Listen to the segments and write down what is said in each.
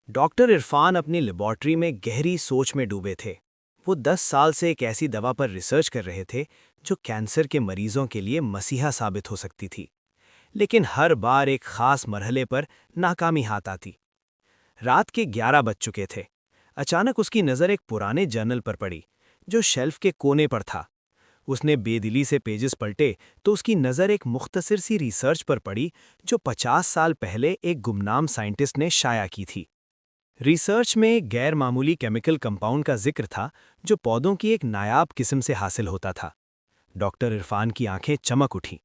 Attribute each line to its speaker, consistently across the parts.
Speaker 1: Doctor Irfan अपनी laboratory में गहरी सोच में डूबे थे। वो 10 साल से एक ऐसी दवा पर रिसर्च कर रहे थे जो कैंसर के मरीजों के लिए मसीहा साबित हो सकती थी। लेकिन हर बार एक खास मरहले पर नाकामी हाथ आती। रात के 11 बज चुके थे। अचानक उसकी नज़र एक पुराने जर्नल पर पड़ी जो शेल्फ के कोने पर था। उसने बेदिली से पेजेस पलटे तो उसकी नज़र एक मुख्तसर सी रिसर्च पर पड़ी जो 50 साल पहले एक गुमनाम साइंटिस्ट ने शाया की थी। रिसर्च में एक गैर मामूली केमिकल कंपाउंड का जिक्र था जो पौधों की एक नायाब किस्म से हासिल होता था। डॉक्टर इरफान की आंखें चमक उठीं।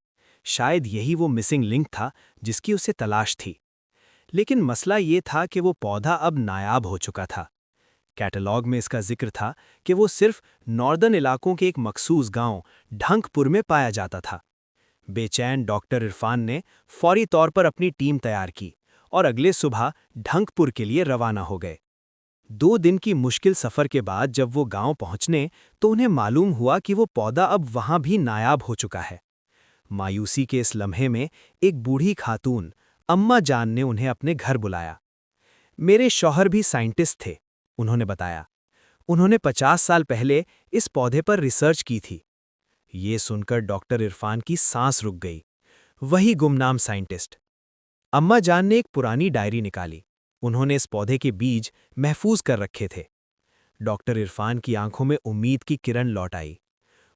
Speaker 1: शायद यही वो मिसिंग लिंक था जिसकी उसे तलाश थी। लेकिन मसला ये था कि वो पौधा अब नायाब हो चुका था। कैटलॉग में इसका जिक्र था कि वो सिर्फ नॉर्दर्न इलाकों के एक मखसूस गांव ढंकपुर में पाया जाता था। बेचैन डॉक्टर इरफान ने फौरी तौर पर अपनी टीम तैयार की और अगले सुबह ढंकपुर के लिए रवाना हो गए। 2 दिन की मुश्किल सफर के बाद जब वो गांव पहुंचने तो उन्हें मालूम हुआ कि वो पौधा अब वहां भी नायाब हो चुका है। मायूसी के इस लम्हे में एक बूढ़ी खातून अम्मा जान ने उन्हें अपने घर बुलाया। मेरे शौहर भी साइंटिस्ट थे, उन्होंने बताया। उन्होंने 50 साल पहले इस पौधे पर रिसर्च की थी। ये सुनकर डॉक्टर इरफान की सांस रुक गई। वही गुमनाम साइंटिस्ट। अम्मा जान ने एक पुरानी डायरी निकाली। उन्होंने इस पौधे के बीज महफूज कर रखे थे। डॉक्टर इरफान की आंखों में उम्मीद की किरण लौट आई।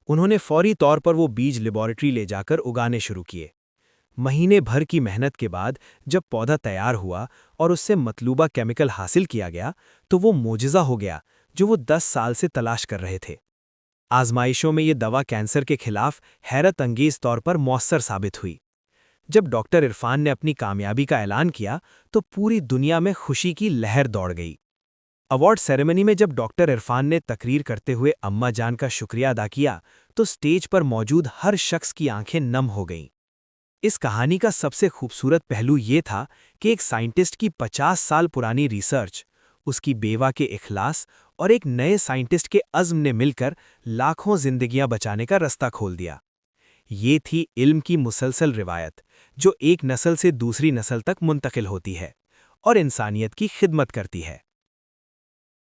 Speaker 1: उन्होंने फौरी तौर पर वो बीज लेबॉरेटरी ले जाकर उगाने शुरू किए। महीने भर की मेहनत के बाद जब पौधा तैयार हुआ और उससे मतलूबा केमिकल हासिल किया गया तो वो मोजिज़ा हो गया जो वो 10 साल से तलाश कर रहे थे। आजमाइशों में ये दवा कैंसर के खिलाफ हैरत अंगेज तौर पर मौसर साबित हुई। जब डॉक्टर इरफान ने अपनी कामयाबी का ऐलान किया तो पूरी दुनिया में खुशी की लहर दौड़ गई। अवार्ड सेरेमनी में जब डॉक्टर इरफान ने तकरीर करते हुए अम्मा जान का शुक्रिया अदा किया तो स्टेज पर मौजूद हर शख्स की आंखें नम हो गईं। इस कहानी का सबसे खूबसूरत पहलू ये था कि एक साइंटिस्ट की 50 साल पुरानी रिसर्च, उसकी बेवा के इखलास और एक नए साइंटिस्ट के अज़्म ने मिलकर लाखों जिंदगियां बचाने का रास्ता खोल दिया। ये थी इल्म की मुसलसल रिवायत जो एक नस्ल से दूसरी नस्ल तक मुंतकिल होती है और इंसानियत की खिदमत करती है।